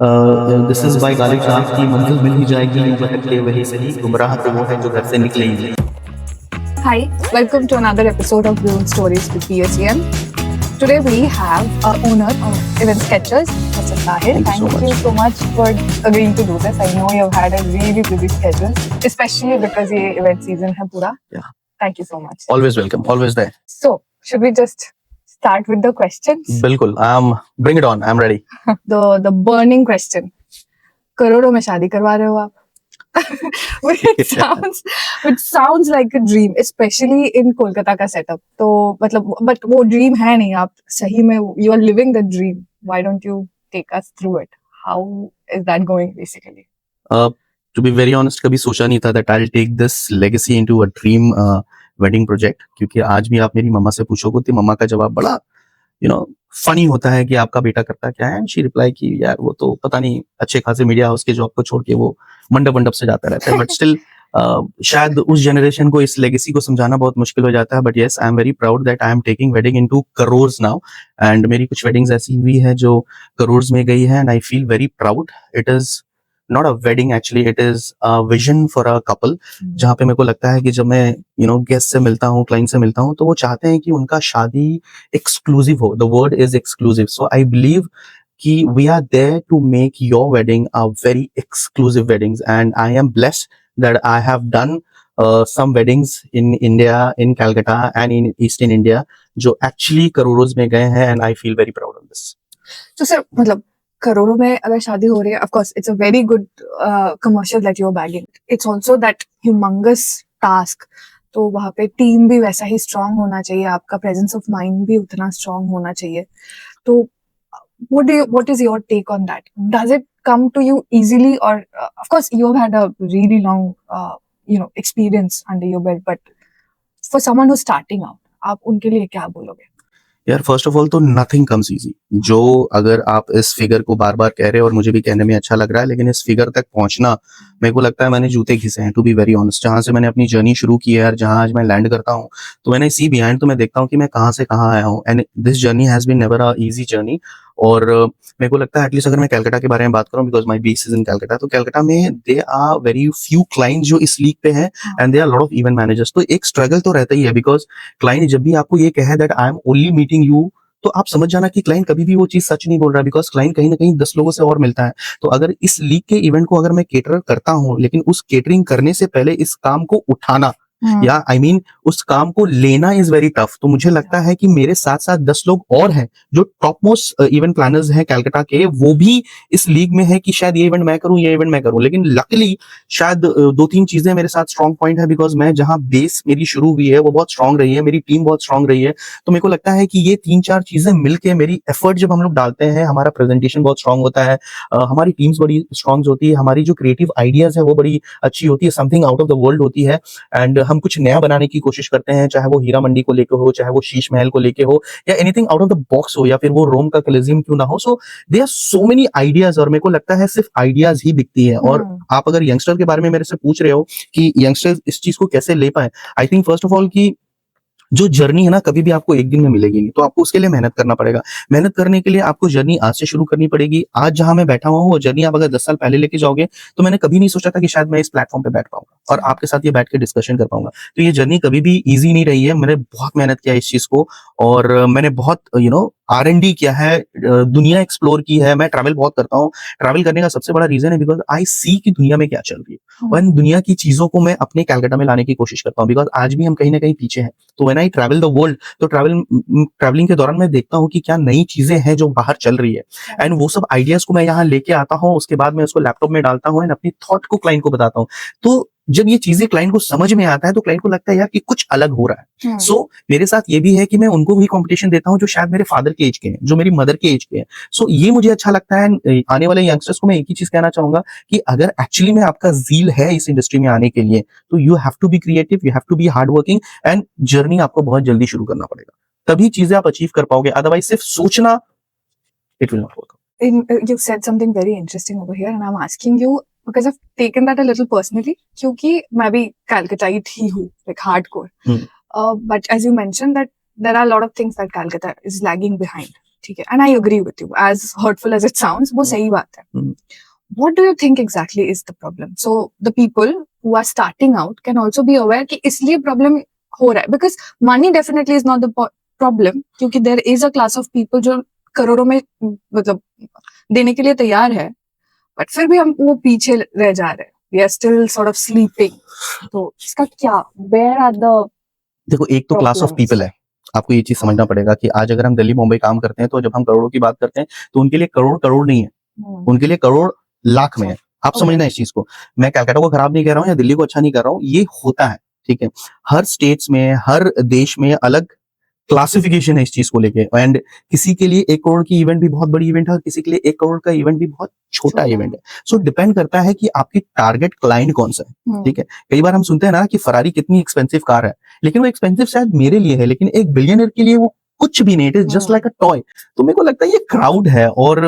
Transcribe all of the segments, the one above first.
This is by Ghalib साहब की मंजिल मिल ही जाएगी यूं भटके वही सही गुमराह तो वो है जो घर से निकले ही नहीं। Hi, welcome to another episode of Bloom Stories with PSEM. Today we have our owner of Event Sketchers, Mr. Sahil. Thank you so Much for agreeing to do this. I know you've had a really busy schedule, especially because ये event season है पूरा. Yeah. Thank you so much. Always welcome, always there. So, should we just start with the questions? बिल्कुल, bring it on, I'm ready. The burning question. करोड़ों में शादी करवा रहे हो आप? which sounds like a dream, especially in Kolkata का setup. तो मतलब but वो dream है नहीं, आप सही में you are living the dream. Why don't you take us through it? How is that going basically? To be very honest, कभी सोचा नहीं था that I'll take this legacy into a dream wedding project. क्योंकि आज भी आप मेरी मम्मा से पूछोगे तो मम्मा का जवाब बड़ा फनी होता है कि आपका बेटा करता क्या है। एंड शी रिप्लाई की यार वो तो पता नहीं अच्छे खासे मीडिया हाउस के जॉब को छोड़ के वो मंडप मंडप से जाता रहता है। बट स्टिल शायद उस जनरेशन को इस लेगेसी को समझाना बहुत मुश्किल हो जाता है। But yes, I am very proud that I am taking wedding into crores now. And मेरी कुछ वेडिंग्स ऐसी हुई है जो करोर्स में गई है and I feel very proud. It is not a wedding, actually it is a vision for a couple, जहाँ पे मेरे को लगता है कि जब मैं गेस्ट से मिलता हूँ, क्लाइंट से मिलता हूँ, तो वो चाहते हैं कि उनका शादी एक्सक्लूसिव हो। The word is exclusive. So I believe कि we are there to make your wedding a very exclusive weddings and I am blessed that I have done some weddings in India, in Calcutta and in Eastern India जो actually करोड़ों में गए हैं and I feel very proud of this. तो sir मतलब करोड़ों में अगर शादी हो रही है, of course it's a very good commercial that you're bagging. It's also that humongous task. तो वहाँ पे टीम भी वैसा ही स्ट्रांग होना चाहिए, आपका प्रेजेंस ऑफ माइंड भी उतना स्ट्रांग होना चाहिए। तो what is your take on that? Does it come to you easily, or of course you've had a really long experience under your belt, but for someone who's starting out, आप उनके लिए क्या बोलोगे? यार first of all तो nothing comes easy. जो अगर आप इस फिगर को बार बार कह रहे हो और मुझे भी कहने में अच्छा लग रहा है, लेकिन इस फिगर तक पहुंचना मेरे को लगता है मैंने जूते घिसे हैं, टू बी वेरी ऑनेस्ट। जहां से मैंने अपनी जर्नी शुरू की है यार, जहां आज मैं लैंड करता हूं, तो मैंने सी बिहाइंड तो मैं देखता हूं कि मैं कहां से कहां आया हूं। And this journey has been never a easy journey. और मेरे को लगता है एटलीस्ट अगर मैं कलकत्ता के बारे में बात करूं, because my base is in Calcutta, तो कलकत्ता में they are very few client जो इस लीग पे हैं and they are lot of event managers. तो एक स्ट्रगल तो रहता ही है, बिकॉज क्लाइंट जब भी आपको ये कहे that I am only meeting you, तो आप समझ जाना कि क्लाइंट कभी भी वो चीज सच नहीं बोल रहा, बिकॉज क्लाइंट कहीं ना कहीं 10 लोगों से और मिलता है। तो अगर इस लीग के इवेंट को अगर मैं केटर करता हूं, लेकिन उस केटरिंग करने से पहले इस काम को उठाना या आई मीन उस काम को लेना इज वेरी टफ। तो मुझे लगता है कि मेरे साथ साथ 10 लोग और हैं जो टॉप मोस्ट इवेंट प्लानर्स हैं कलकत्ता के, वो भी इस लीग में है कि शायद ये इवेंट मैं करूं, ये इवेंट मैं करूं। लेकिन लकीली शायद 2-3 चीजें मेरे साथ स्ट्रॉन्ग पॉइंट है, बिकॉज मैं जहां बेस मेरी शुरू हुई है वो बहुत स्ट्रॉन्ग रही है, मेरी टीम बहुत स्ट्रॉन्ग रही है। तो मेरे को लगता है कि ये 3-4 चीजें मिलकर मेरी एफर्ट जब हम लोग डालते हैं, हमारा प्रेजेंटेशन बहुत स्ट्रॉन्ग होता है, हमारी टीम्स बड़ी स्ट्रॉन्ग होती है, हमारी जो क्रिएटिव आइडियाज है वो बड़ी अच्छी होती है, something out of the world होती है। एंड हम कुछ नया बनाने की कोशिश करते हैं, चाहे वो हीरा मंडी को लेके हो, चाहे वो शीश महल को लेके हो, या anything out of the box हो, या फिर वो रोम का कॉलिजियम क्यों ना हो। So there are so many ideas, और मेरे को लगता है सिर्फ आइडियाज ही बिकती है। और आप अगर यंगस्टर के बारे में मेरे से पूछ रहे हो कि यंगस्टर्स इस चीज को कैसे ले पाए, I think first of all की जो जर्नी है ना कभी भी आपको एक दिन में मिलेगी नहीं, तो आपको उसके लिए मेहनत करना पड़ेगा। मेहनत करने के लिए आपको जर्नी आज से शुरू करनी पड़ेगी। आज जहां मैं बैठा हुआ हूँ वो जर्नी आप अगर 10 साल पहले लेके जाओगे, तो मैंने कभी नहीं सोचा था कि शायद मैं इस प्लेटफॉर्म पे बैठ पाऊंगा और आपके साथ ये बैठ के डिस्कशन कर पाऊंगा। तो ये जर्नी कभी भी ईजी नहीं रही है। मैंने बहुत मेहनत किया इस चीज को, और मैंने बहुत R&D किया है, दुनिया एक्सप्लोर की है। मैं ट्रैवल बहुत करता हूँ। ट्रैवल करने का सबसे बड़ा रीजन है बिकॉज आई सी कि दुनिया में क्या चल रही है, और इन दुनिया की चीजों को मैं अपने कलकत्ता में लाने की कोशिश करता हूँ, बिकॉज आज भी हम कहीं ना कहीं पीछे हैं। तो when I travel the world, तो ट्रैवलिंग के दौरान मैं देखता हूँ कि क्या नई चीजें हैं जो बाहर चल रही है, एंड वो सब आइडियाज को मैं यहाँ लेके आता हूँ। उसके बाद मैं उसको लैपटॉप में डालता हूँ एंड अपनी थॉट को क्लाइंट को बताता हूँ। तो जब ये चीजें क्लाइंट को समझ में आता है, तो क्लाइंट को लगता है यार कि कुछ अलग हो रहा है। सो मेरे साथ ये भी है कि मैं उनको भी कंपटीशन देता हूँ जो शायद मेरे फादर के एज के हैं, जो मेरी मदर के एज के हैं। सो ये मुझे अच्छा लगता है। आने वाले यंगस्टर्स को मैं एक ही चीज कहना चाहूंगा कि अगर एक्चुअली में आपका जील है इस इंडस्ट्री में आने के लिए, तो you have to be creative, you have to be hard working, and journey आपको बहुत जल्दी शुरू करना पड़ेगा, तभी चीजें आप अचीव कर पाओगे। अदरवाइज सिर्फ सोचना, it will not work. You said something very interesting over here, and I'm asking you because I've taken that a little personally. क्योंकि मैं भी Calcuttaite ही हूँ, like hardcore. But as you mentioned that there are a lot of things that Calcutta is lagging behind. ठीक है, and I agree with you. As hurtful as it sounds, वो सही बात है. what do you think exactly is the problem? So the people who are starting out can also be aware कि इसलिए problem हो रहा है, because money definitely is not the problem, क्योंकि there is a class of people जो करोड़ों में मतलब देने के लिए तैयार है, but फिर भी हम वो पीछे रह जा रहे हैं. We are still sort of sleeping. तो इसका क्या? Where are the देखो, एक तो क्लास ऑफ problems? पीपल है, आपको ये चीज समझना पड़ेगा कि आज अगर हम दिल्ली मुंबई काम करते हैं तो जब हम करोड़ों की बात करते हैं तो उनके लिए करोड़ करोड़ नहीं है, उनके लिए करोड़ लाख में है. आप Okay. समझना इस चीज को. मैं कलकत्ता को खराब नहीं कह रहा हूँ या दिल्ली को अच्छा नहीं कर रहा हूँ, ये होता है, ठीक है. हर स्टेट्स में, हर देश में अलग क्लासिफिकेशन है इस चीज को लेके. एंड किसी के लिए 1 करोड़ की इवेंट भी बहुत बड़ी इवेंट है और किसी के लिए 1 करोड़ का इवेंट भी बहुत छोटा इवेंट है. सो डिपेंड करता है कि आपकी टारगेट क्लाइंट कौन सा है, ठीक है. कई बार हम सुनते हैं ना कि फरारी कितनी एक्सपेंसिव कार है, लेकिन वो एक्सपेंसिव शायद मेरे लिए है, लेकिन एक बिलियनर के लिए वो कुछ भी नहीं. It is just like a toy. तो मेरे को लगता है ये क्राउड है. और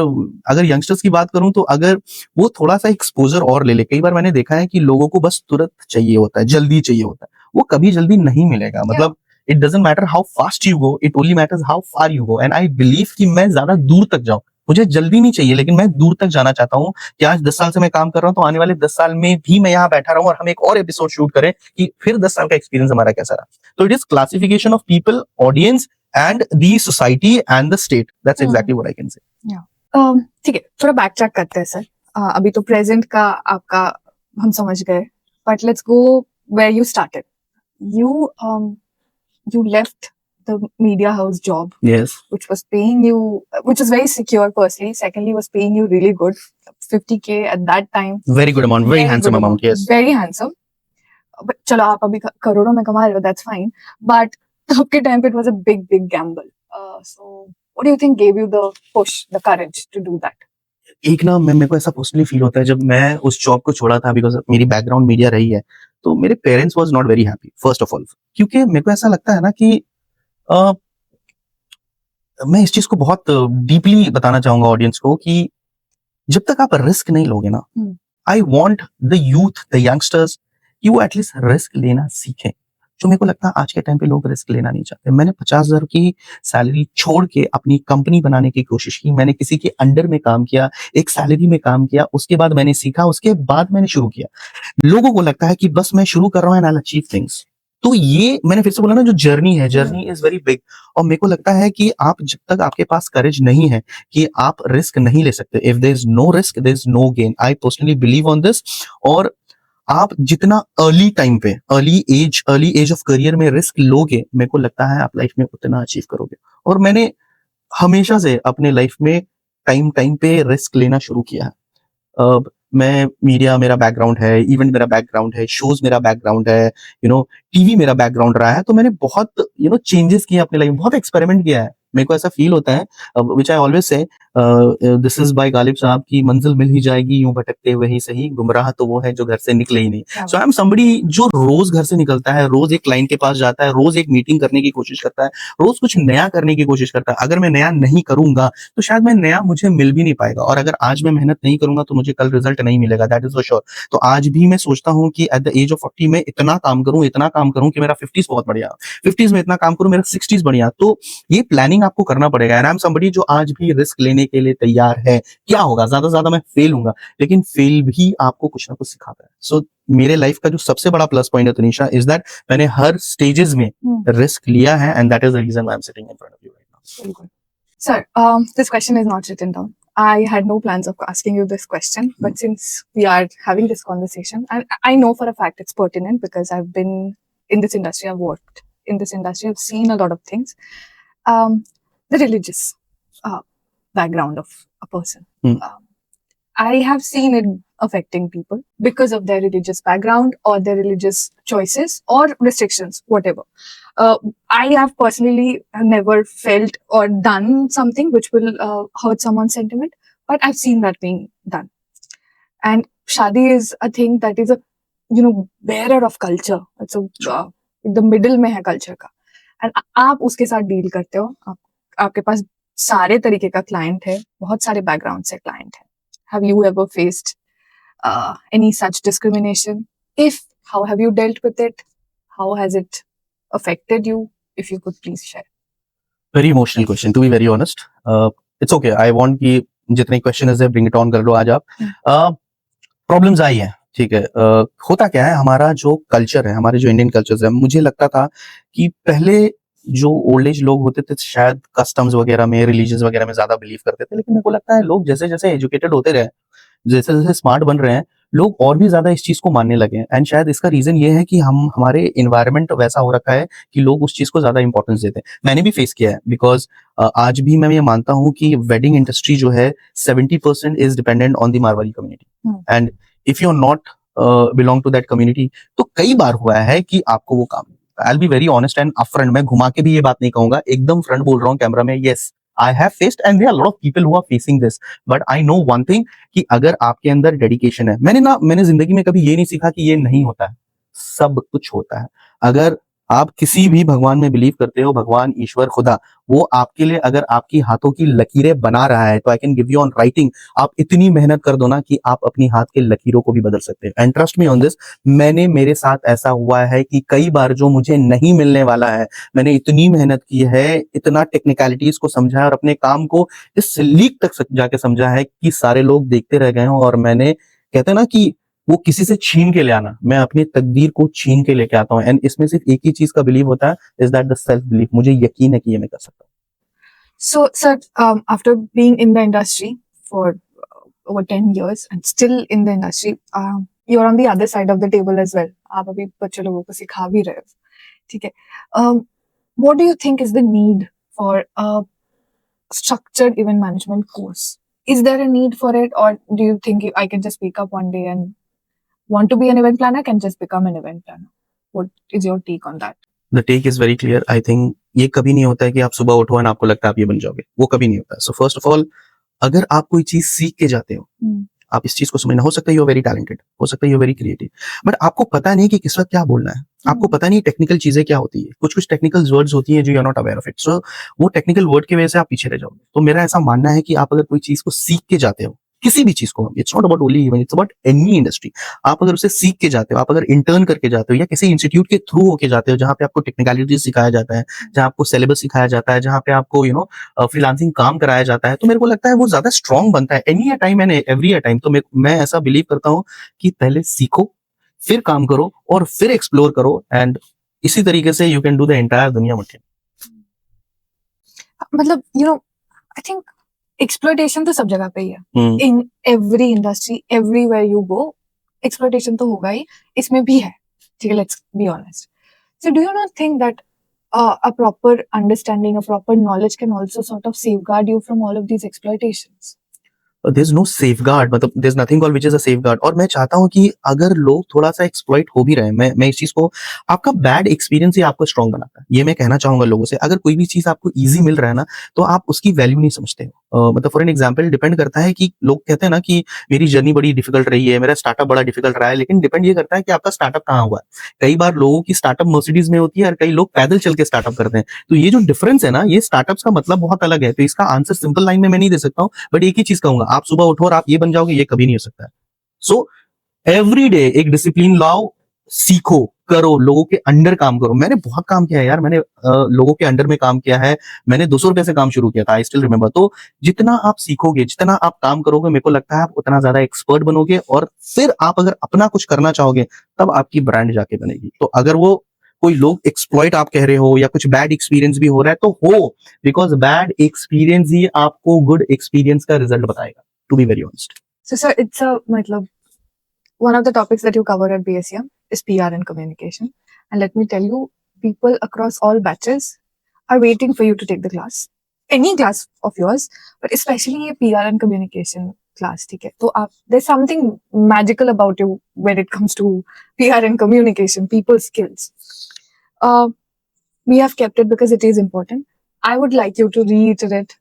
अगर यंगस्टर्स की बात करूं तो अगर वो थोड़ा सा एक्सपोजर और ले ले. कई बार मैंने देखा है कि लोगों को बस तुरंत चाहिए होता है, जल्दी चाहिए होता है. वो कभी जल्दी नहीं मिलेगा. मतलब it doesn't matter how fast you go, it only matters how far you go. And I believe कि मैं ज्यादा दूर तक जाऊं. मुझे जल्दी नहीं चाहिए, लेकिन मैं दूर तक जाना चाहता हूं कि आज 10 साल से मैं काम कर रहा हूं तो आने वाले 10 साल में भी मैं यहाँ बैठा रहूं और हम एक और एपिसोड शूट करें कि फिर 10 साल का एक्सपीरियंस हमारा कैसा रहा. तो it is classification of people, audience and the society and the state. That's exactly what I can say. ठीक है, थोड़ा बैक ट्रैक करते हैं सर. अभी तो प्रेजेंट का आपका हम समझ गए, but let's go where you started. You left the media house job, Yes. which was paying you, which was very secure firstly, secondly was paying you really good, 50K at that time. Very good amount, very handsome good amount. Yes. Very handsome. But चलो आप अभी करोड़ों में कमा रहे हो, that's fine, but आपके time पे it was a big gamble. So what do you think gave you the push, the courage to do that? एक ना मेरे को ऐसा पर्सनली फील होता है जब मैं उस जॉब को छोड़ा था, बिकॉज मेरी बैकग्राउंड मीडिया रही है, तो मेरे parents was not very happy first of all. क्योंकि मेरे को ऐसा लगता है ना कि अ, मैं इस चीज को बहुत डीपली बताना चाहूंगा ऑडियंस को कि जब तक आप रिस्क नहीं लोगे ना, I want the youth, the youngsters कि वो एटलीस्ट रिस्क लेना सीखें. जो मेरे को लगता है आज के टाइम पे लोग रिस्क लेना नहीं चाहते. मैंने 50,000 की सैलरी छोड़ के अपनी कंपनी बनाने की कोशिश की. मैंने किसी के अंडर में काम किया, एक सैलरी में काम किया, उसके बाद मैंने सीखा, उसके बाद मैंने शुरू किया. लोगों को लगता है कि बस मैं शुरू कर रहा हूं and I will achieve things. तो ये मैंने फिर से बोला ना, जो जर्नी है, जर्नी इज वेरी बिग. और मेरे को लगता है कि आप जब तक आपके पास करेज नहीं है कि आप रिस्क नहीं ले सकते, if there is no risk there is no gain. I personally believe on this. और आप जितना अर्ली टाइम पे, अर्ली एज ऑफ करियर में रिस्क लोगे, मेरे को लगता है आप लाइफ में उतना अचीव करोगे. और मैंने हमेशा से अपने लाइफ में टाइम पे रिस्क लेना शुरू किया है. मैं मीडिया मेरा बैकग्राउंड है, इवेंट मेरा बैकग्राउंड है, शोज मेरा बैकग्राउंड है, टीवी मेरा बैकग्राउंड रहा है. तो मैंने बहुत चेंजेस किए अपने लाइफ में, बहुत एक्सपेरिमेंट किया है. मेरे को ऐसा फील होता है, which I always say, this is by Ghalib साहब की मंजिल मिल ही जाएगी यूं भटकते हुए ही सही, गुमराह तो वो है जो घर से निकले ही नहीं. सो आई एम समबडी जो रोज घर से निकलता है, रोज एक क्लाइंट के पास जाता है, रोज एक मीटिंग करने की कोशिश करता है, रोज कुछ नया करने की कोशिश करता है. अगर मैं नया नहीं करूंगा तो शायद मैं नया मुझे मिल भी नहीं पाएगा. और अगर आज मैं मेहनत नहीं करूंगा तो मुझे कल रिजल्ट नहीं मिलेगा, दैट इज फॉर श्योर. तो आज भी मैं सोचता हूँ कि एट द एज ऑफ 40 में इतना काम करूं कि मेरा 50s बहुत बढ़िया, 50s में इतना काम करूं मेरा 60s बढ़िया. तो ये प्लानिंग आपको करना पड़ेगा. एंड आई एम समबडी जो आज भी रिस्क लेने के लिए तैयार है. क्या होगा, ज्यादा से ज्यादा मैं फेल हूंगा, लेकिन फेल भी आपको कुछ ना कुछ सिखाता है. सो मेरे लाइफ का जो सबसे बड़ा प्लस पॉइंट है तनीषा, इज दैट मैंने हर स्टेजेस में रिस्क लिया है, and that is the reason I am sitting in front of you right now. Sir, this question is not written down. I had no plans of asking you this question, but since we are having this conversation, and I know for a fact it's pertinent because I've been in this industry, I've worked in this industry, I've seen a lot of things. The religious background of a person. I have seen it affecting people because of their religious background or their religious choices or restrictions, whatever. I have personally never felt or done something which will hurt someone's sentiment, but I've seen that being done. And shadi is a thing that is a, bearer of culture. It's the middle में है culture का. And आप उसके साथ deal करते हो. आपके पास सारे तरीके का client है, बहुत सारे background से client है. Have you ever faced any such discrimination? If, how have you dealt with it? How has it affected you? If you could please share. Very emotional question, to be very honest. It's okay. I want कि जितने question है bring it on कर लो आज आप। हम्म। Problems आई हैं, ठीक है। होता क्या है, हमारा जो कल्चर है, हमारे जो इंडियन कल्चर्स है, मुझे लगता था कि पहले जो ओल्ड एज लोग होते थे शायद कस्टम्स वगैरह में, रिलीजन्स वगैरह में ज्यादा बिलीव करते थे, लेकिन मेरे को लगता है लोग जैसे जैसे एजुकेटेड होते रहे, जैसे जैसे स्मार्ट बन रहे हैं, लोग और भी ज्यादा इस चीज को मानने लगे हैं। एंड शायद इसका रीजन ये है कि हम हमारे इन्वायरमेंट वैसा हो रखा है कि लोग उस चीज को ज्यादा इंपॉर्टेंस देते हैं। मैंने भी फेस किया है, बिकॉज आज भी मैं ये मानता हूँ कि वेडिंग इंडस्ट्री जो है 70% is dependent on the Marwari community, and if you are not belong to that community, तो कई बार हुआ है कि आपको वो काम, I will be very honest and upfront, मैं घुमा के भी ये बात नहीं कहूंगा, एकदम फ्रंट बोल रहा हूँ कैमरा में, yes I have faced and there are lot of people who are facing this, but I know one thing कि अगर आपके अंदर डेडिकेशन है, मैंने जिंदगी में कभी ये नहीं सीखा कि ये नहीं होता है, सब कुछ होता है। अगर आप किसी भी भगवान में बिलीव करते हो, भगवान, ईश्वर, खुदा, वो आपके लिए अगर आपकी हाथों की लकीरें बना रहा है, तो I can give you on writing, आप इतनी मेहनत कर दो ना कि आप अपनी हाथ के लकीरों को भी बदल सकते हैं। And trust me on this, मेरे साथ ऐसा हुआ है कि कई बार जो मुझे नहीं मिलने वाला है, मैंने इतनी मेहनत की है, इतना टेक्निकलिटीज को समझा है और अपने काम को इस लीक तक जाके समझा है कि सारे लोग देखते रह गए हों, और मैंने, कहते हैं ना कि वो किसी से छीन के ले आना, मैं अपनी तकदीर को छीन के लेके आता हूँ। एंड इसमें सिर्फ एक ही चीज का बिलीव होता है, is that the self belief, मुझे यकीन है कि ये मैं कर सकता हूँ। So, sir, after being in the industry for over 10 years and still in the industry, you're on the other side of the table as well. आप अभी बच्चे लोगों को सिखा भी रहे हो, ठीक है? What do you think is the need for a structured event management course? Is there a need for it, or do you think I can just wake up one day and want to be an event planner, can just become an event planner? What is your take on that? The take is very clear. I think ये कभी नहीं होता है कि आप सुबह उठो और आपको लगता है आप ये बन जाओगे, वो कभी नहीं होता है। सो फर्स्ट ऑफ ऑल, अगर आप कोई चीज सीख के जाते हो, आप इस चीज को समझना, हो सकता है यू आर वेरी टैलेंटेड, हो सकता है you are very creative, but आपको पता नहीं कि किस वक्त क्या बोलना है, आपको पता नहीं टेक्निकल चीजें क्या होती है, कुछ कुछ टेक्निकल वर्ड्स होती हैं जो you are not aware of it, so वो टेक्निकल वर्ड की वजह से आप पीछे रह जाओगे। तो मेरा ऐसा मानना है कि आप अगर कोई चीज को सीख के जाते हो, किसी भी चीज को, it's not about only even, it's about any industry, आप अगर उसे सीख के जाते हो, आप अगर इंटर्न करके जाते हो या किसी इंस्टीट्यूट के थ्रू होके जाते हो, जहाँ पे आपको टेक्निकलिटीज सिखाया जाता है, जहाँ आपको सिलेबस सिखाया जाता है, जहाँ पे आपको फ्रीलांसिंग काम कराया जाता है, तो मेरे को लगता है वो ज्यादा स्ट्रांग बनता है any time and every time. तो मैं ऐसा बिलीव करता हूँ कि पहले सीखो, फिर काम करो और फिर एक्सप्लोर करो, एंड इसी तरीके से you can do the entire दुनिया मुठ्ठी। मतलब आई थिंक एक्सप्लॉयटेशन तो सब जगह पे ही है, in every industry, everywhere you go exploitation तो होगा ही, इसमें भी है, ठीक है, let's be honest. So do you not think that a proper understanding, a proper knowledge can also sort of safeguard you from all of these exploitations? there's no safeguard, मतलब there's nothing called which is a safeguard। और मैं चाहता हूँ कि अगर लोग थोड़ा सा एक्सप्लॉइट हो भी रहे हैं, मैं इस चीज को, आपका बैड एक्सपीरियंस ही आपको स्ट्रांग बनाता है, ये मैं कहना चाहूंगा लोगों से। अगर कोई भी चीज आपको इजी मिल रहा है ना, तो आप उसकी वैल्यू नहीं समझते हो। मतलब फॉर एन एग्जांपल, डिपेंड करता है कि लोग कहते हैं ना कि मेरी जर्नी बड़ी डिफिकल्ट रही है, मेरा स्टार्टअप बड़ा डिफिकल्ट रहा है, लेकिन डिपेंड ये करता है कि आपका स्टार्टअप कहाँ हुआ है। कई बार लोगों की स्टार्टअप मर्सिडीज में होती है और कई लोग पैदल चल के स्टार्टअप करते हैं, तो ये जो डिफरेंस है ना, ये स्टार्टअप्स का मतलब बहुत अलग है। तो इसका आंसर सिंपल लाइन में मैं नहीं दे सकता हूँ, बट एक ही चीज कहूंगा, आप सुबह उठो और आप ये बन जाओगे, ये कभी नहीं हो सकता है। सो एवरी डे एक डिसिप्लिन लाओ, सीखो, करो, लोगों के अंडर काम करो। मैंने बहुत काम किया है यार, मैंने लोगों के अंडर में काम किया है, मैंने 200 रुपए से काम शुरू किया था, आई स्टिल रिमेंबर। तो जितना आप सीखोगे, जितना आप काम करोगे, मेरे को लगता है आप उतना ज्यादा एक्सपर्ट बनोगे, और फिर आप अगर अपना कुछ करना चाहोगे, तब आपकी ब्रांड जाके बनेगी। तो अगर वो कोई लोग एक्सप्लॉइट आप कह रहे हो या कुछ बैड एक्सपीरियंस भी हो रहा है, तो हो, बिकॉज बैड एक्सपीरियंस ही आपको गुड एक्सपीरियंस का रिजल्ट बताएगा, to be very honest. So, sir, it's a matlab, one of the topics that you cover at BSEM is PR and communication. And let me tell you, people across all batches are waiting for you to take the class. Any class of yours, but especially a PR and communication class, ठीक है? तो there's something magical about you when it comes to PR and communication, people skills. We have kept it because it is important. I would like you to reiterate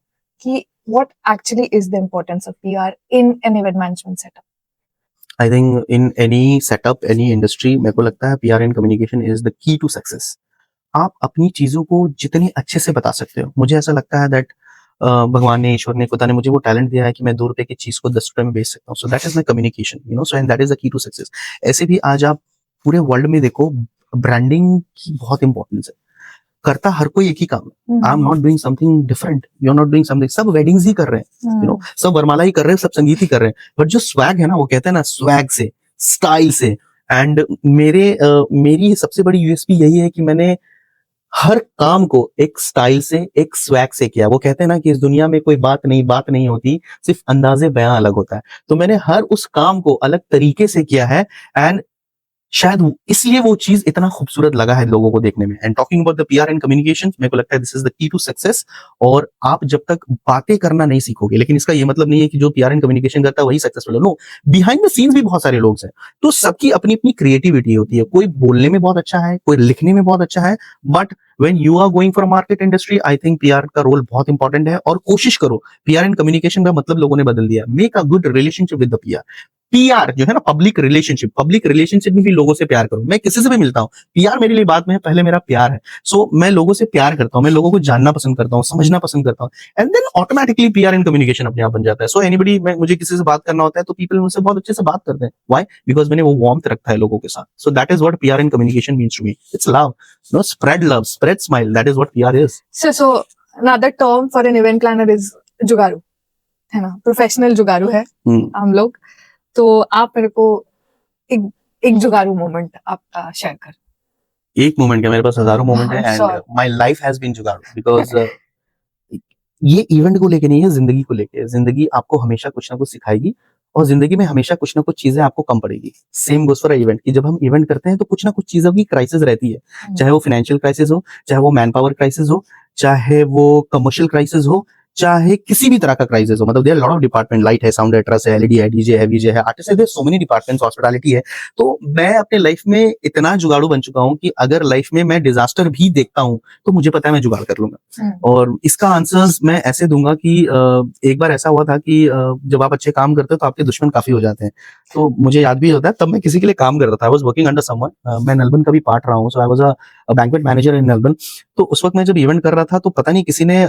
कि what actually is the importance of PR in an event management setup? I think in any setup, any industry, मेरे को लगता है PR and communication is the key to success। आप अपनी चीजों को जितनी अच्छे से बता सकते हो, मुझे ऐसा लगता है दैट भगवान ने, ईश्वर ने, खुदा ने मुझे वो टैलेंट दिया है कि मैं 2 रुपए की चीज को 10 रुपए में बेच सकता हूँ। So that is my communication, so and that is the key to success. ऐसे भी आज आप पूरे वर्ल्ड में देखो, ब्रांडिंग की बहुत इंपॉर्टेंस है। करता हर कोई एक ही काम है। I am Hmm. Not doing something different, you are not doing something, सब वेडिंग्स ही कर रहे हैं, यू नो, सब वरमाला ही कर रहे हैं, सब संगीत ही कर रहे हैं, बट जो स्वैग है ना, वो कहते हैं ना, स्वैग से, स्टाइल से। एंड मेरी सबसे बड़ी यूएसपी यही है कि मैंने हर काम को एक स्टाइल से, एक स्वैग से किया। वो कहते हैं ना कि इस दुनिया में कोई बात नहीं होती, सिर्फ अंदाजे बयां अलग होता है। तो मैंने हर उस काम को अलग तरीके से किया है, एंड शायद इसलिए वो चीज इतना खूबसूरत लगा है लोगों को देखने में। And talking about the PR and communication, मेरे को लगता है this is the key to success. और आप जब तक बातें करना नहीं सीखोगे, लेकिन इसका ये मतलब नहीं है कि जो पीआर एंड कम्युनिकेशन करता है वही सक्सेसफुल है, नो, बिहाइंड द सीन्स भी बहुत सारे लोग हैं। तो सबकी अपनी अपनी क्रिएटिविटी होती है, कोई बोलने में बहुत अच्छा है, कोई लिखने में बहुत अच्छा है, but when you are going for market industry, I think PR का रोल बहुत इंपॉर्टेंट है। और कोशिश करो, पीआर एंड कम्युनिकेशन का मतलब लोगों ने बदल दिया, make a good relationship with the PR. PR जो है ना, पब्लिक रिलेशनशिप में भी लोगों से प्यार करो। मैं किसी से भी मिलता हूँ, पीआर मेरे लिए बाद में है, पहले मेरा प्यार है। सो मैं लोगों से प्यार करता हूँ, मैं लोगों को जानना पसंद करता हूँ, समझना पसंद करता हूँ, and then automatically PR and communication अपने आप बन जाता है। सो एनीबडी, मुझे किसी से बात करना होता है तो पीपल मुझसे बहुत अच्छे से बात करते हैं। व्हाई? बिकॉज मैंने वो वार्मथ रखा है लोगों के साथ। So that is what PR and communication means to me. It's love, spread love, spread smile, that is what PR is. So another term for an event planner is जुगाड़ू, है ना, professional जुगाड़ू है हम लोग। तो आप मेरे को एक एक जुगाड़ू मोमेंट आपका शेयर कर। एक मोमेंट क्या, मेरे पास हजारों मोमेंट है, and Sure. My life has been जुगाड़ू, बिकॉज ये इवेंट को लेके नहीं है, जिंदगी को लेके। जिंदगी आपको हमेशा कुछ ना कुछ सिखाएगी, और जिंदगी में हमेशा कुछ ना कुछ चीजें आपको कम पड़ेगी। सेम गोस फॉर इवेंट, कि जब हम इवेंट करते हैं तो कुछ ना कुछ चीजों की क्राइसिस रहती है, चाहे वो फाइनेंशियल क्राइसिस हो, चाहे वो मैन पावर क्राइसिस हो, चाहे वो कमर्शियल क्राइसिस हो, चाहे किसी भी तरह का क्राइसिस हो। मतलब there lot of department, light है, साउंड है, ट्रस्ट है, एलईडी है, डीजे है, वीजे है, आर्टिस्ट है, there so many departments, hospitality है। तो मैं अपने लाइफ में इतना जुगाड़ू बन चुका हूँ कि अगर लाइफ में मैं डिजास्टर भी देखता हूँ तो मुझे पता है मैं जुगाड़ कर लूंगा। और इसका आंसर्स मैं ऐसे दूंगा कि एक बार ऐसा हुआ था कि जब आप अच्छे काम करते हो तो आपके दुश्मन काफी हो जाते हैं। तो मुझे याद भी होता है, तब मैं किसी के लिए काम कर रहा था, I was working under someone. मैं नलबन का भी पार्ट रहा हूँ, so I was a banquet manager in Nalban. तो उस वक्त मैं जब इवेंट कर रहा था तो पता नहीं किसी ने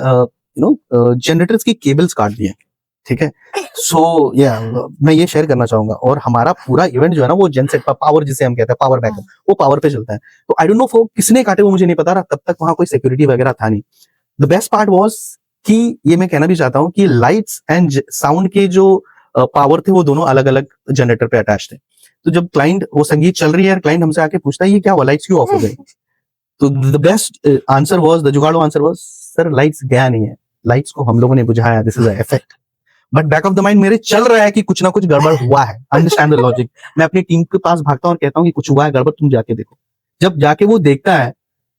जनरेटर्स की केबल्स काट दिए, ठीक है। सो मैं ये शेयर करना चाहूंगा। और हमारा पूरा इवेंट जो है ना, वो जेनसेट पर पावर, जिसे हम कहते हैं पावर बैकअप, वो पावर पे चलता है। तो आई डोंट नो किसने काटे, वो मुझे नहीं पता रहा, तब तक वहां कोई सिक्योरिटी वगैरह था नहीं। द बेस्ट पार्ट वाज कि ये मैं कहना भी चाहता हूँ कि लाइट्स एंड साउंड के जो पावर थे वो दोनों अलग अलग जनरेटर पे अटैच थे। तो जब क्लाइंट, वो संगीत चल रही है, क्लाइंट हमसे आके पूछता है ये क्या हुआ, लाइट्स क्यों ऑफ हो गई? तो the best answer was, the जुगाड़ो आंसर वाज, सर लाइट्स गया नहीं है, लाइट्स को हम लोगों ने बुझाया, this is a effect. But back of the mind मेरे चल रहा है कि कुछ ना कुछ गड़बड़ हुआ है, अंडरस्टैंड द लॉजिक। मैं अपनी टीम के पास भागता हूँ और कहता हूँ कि कुछ हुआ है गड़बड़, तुम जाके देखो। जब जाके वो देखता है,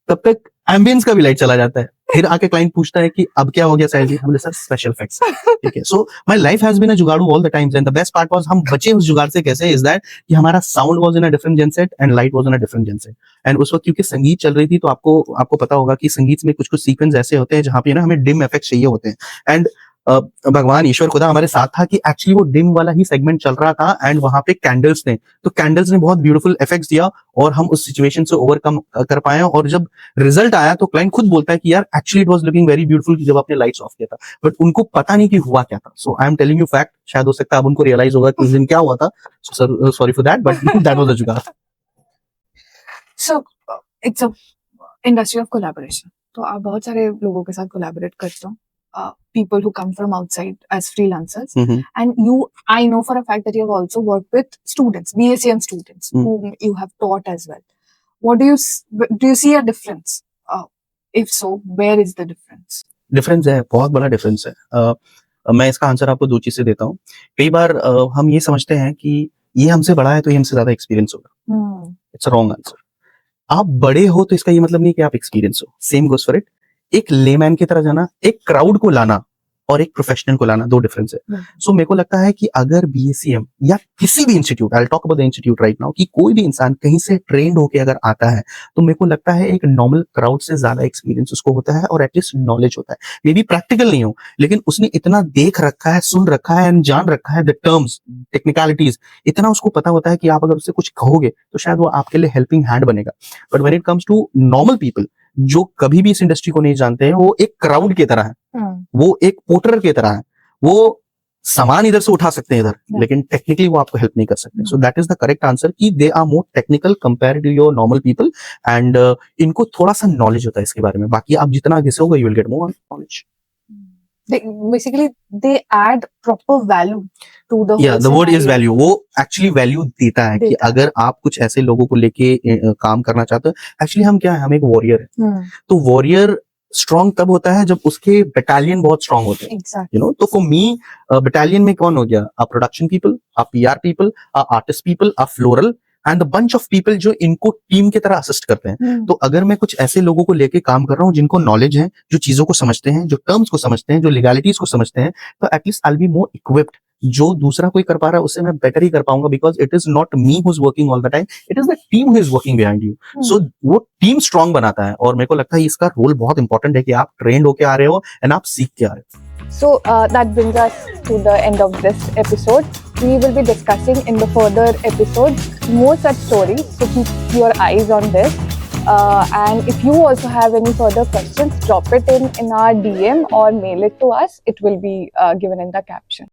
तब तक एम्बियंस का भी लाइट चला जाता है। फिर आके क्लाइंट पूछता है कि अब क्या हो गया साहिल जी? हमने सर स्पेशल इफेक्ट्स, ठीक है। So my life has been a जुगाड़ू all the times, and the best part was हम बचे उस जुगाड़ से कैसे, इज दैट कि हमारा sound was in a different genset and light was in a different genset. And उस वक्त क्योंकि संगीत चल रही थी, तो आपको पता होगा कि संगीत में कुछ कुछ सीक्वेंस ऐसे होते हैं जहां पे ना हमें डिम इफेक्ट चाहिए होते हैं। एंड भगवान ईश्वर खुदा हमारे साथ था कि एक्चुअली वो डिम वाला ही सेगमेंट चल रहा था, एंड वहां पे कैंडल्स थे, तो कैंडल्स ने बहुत ब्यूटीफुल इफेक्ट्स दिया, और हम उस सिचुएशन से ओवरकम कर पाए। और जब रिजल्ट आया तो क्लाइंट खुद बोलता है कि यार actually it was looking very beautiful जब आपने लाइट्स ऑफ किया था, बट उनको पता नहीं कि हुआ क्या था। So I am telling you fact, शायद हो सकता है अब उनको रियलाइज होगा कि उस दिन क्या हुआ था। Sir sorry for that, but that was the जुगाड़। So it's a industry of collaboration. तो आप बहुत सारे लोगों के साथ collaborate करते हो, people who come from outside as freelancers, and I know for a fact that you have also worked with students, BSCM students, whom you have taught as well. What do you see a difference? If so, where is the difference? Difference है, बहुत बड़ा difference है। मैं इसका answer आपको दो चीज से देता हूँ। कई बार हम ये समझते हैं कि ये हमसे बड़ा है तो ये हमसे ज्यादा एक्सपीरियंस होगा। It's a wrong answer. आप बड़े हो तो इसका ये मतलब नहीं कि आप एक्सपीरियंस हो। Same goes for it. एक लेमैन की तरह जाना, एक क्राउड को लाना और एक प्रोफेशनल को लाना, दो डिफरेंस है। सो मेरे को लगता है कि अगर बीएसीएम या किसी भी institute, I will talk about the institute right now, कि कोई भी इंसान कहीं से ट्रेंड होके अगर आता है तो मेरे को लगता है एक नॉर्मल क्राउड से ज्यादा एक्सपीरियंस उसको होता है, और एटलीस्ट नॉलेज होता है। मे बी प्रैक्टिकल नहीं हो, लेकिन उसने इतना देख रखा है, सुन रखा है एंड जान रखा है द टर्म्स, टेक्निकलिटीज, इतना उसको पता होता है कि आप अगर उससे कुछ कहोगे तो शायद वो आपके लिए हेल्पिंग हैंड बनेगा। But when it comes to normal people जो कभी भी इस इंडस्ट्री को नहीं जानते हैं, वो एक क्राउड की तरह है, वो एक पोर्टर की तरह है, वो सामान इधर से उठा सकते हैं इधर, Yeah. लेकिन टेक्निकली वो आपको हेल्प नहीं कर सकते. So that is the correct answer कि they are more technical compare to your normal people. And इनको थोड़ा सा नॉलेज होता है इसके बारे में. बाकी आप जितना घिसोगे you will get more knowledge. They basically they add proper value to the या whole the word is scenario. Value. वो एक्चुअली वैल्यू देता है कि देता है. अगर आप कुछ ऐसे लोगों को लेके काम करना चाहते हो. एक्चुअली हम क्या है, हम एक वॉरियर है. Hmm. तो वॉरियर स्ट्रांग तब होता है जब उसके बटालियन बहुत स्ट्रांग होते हैं. Exactly. तो फॉर मी बटालियन में कौन हो गया? Uh production people, uh PR people, uh artist people, uh floral and the bunch of people जो इनको टीम की तरह असिस्ट करते हैं. Hmm. तो अगर मैं कुछ ऐसे लोगों को लेके काम कर रहा हूँ जिनको नॉलेज है, जो चीजों को समझते हैं, जो टर्म्स को समझते हैं, जो लीगैलिटीज को समझते हैं, तो at least I will be more equipped. जो दूसरा कोई कर पा रहा है उससे मैं बेटर ही कर पाऊंगा, because it is not me who is working all the time, it is the team who is working behind you. So वो टीम स्ट्रांग बनाता है. और मेरे को लगता है इसका रोल बहुत इंपॉर्टेंट है कि आप ट्रेंड होके आ रहे हो एंड आप सीख के आ रहे हो. So that brings us to the end of this episode. We will be discussing in the further episodes more such stories. So keep your eyes on this. And if you also have any further questions, drop it in our DM or mail it to us. It will be given in the caption.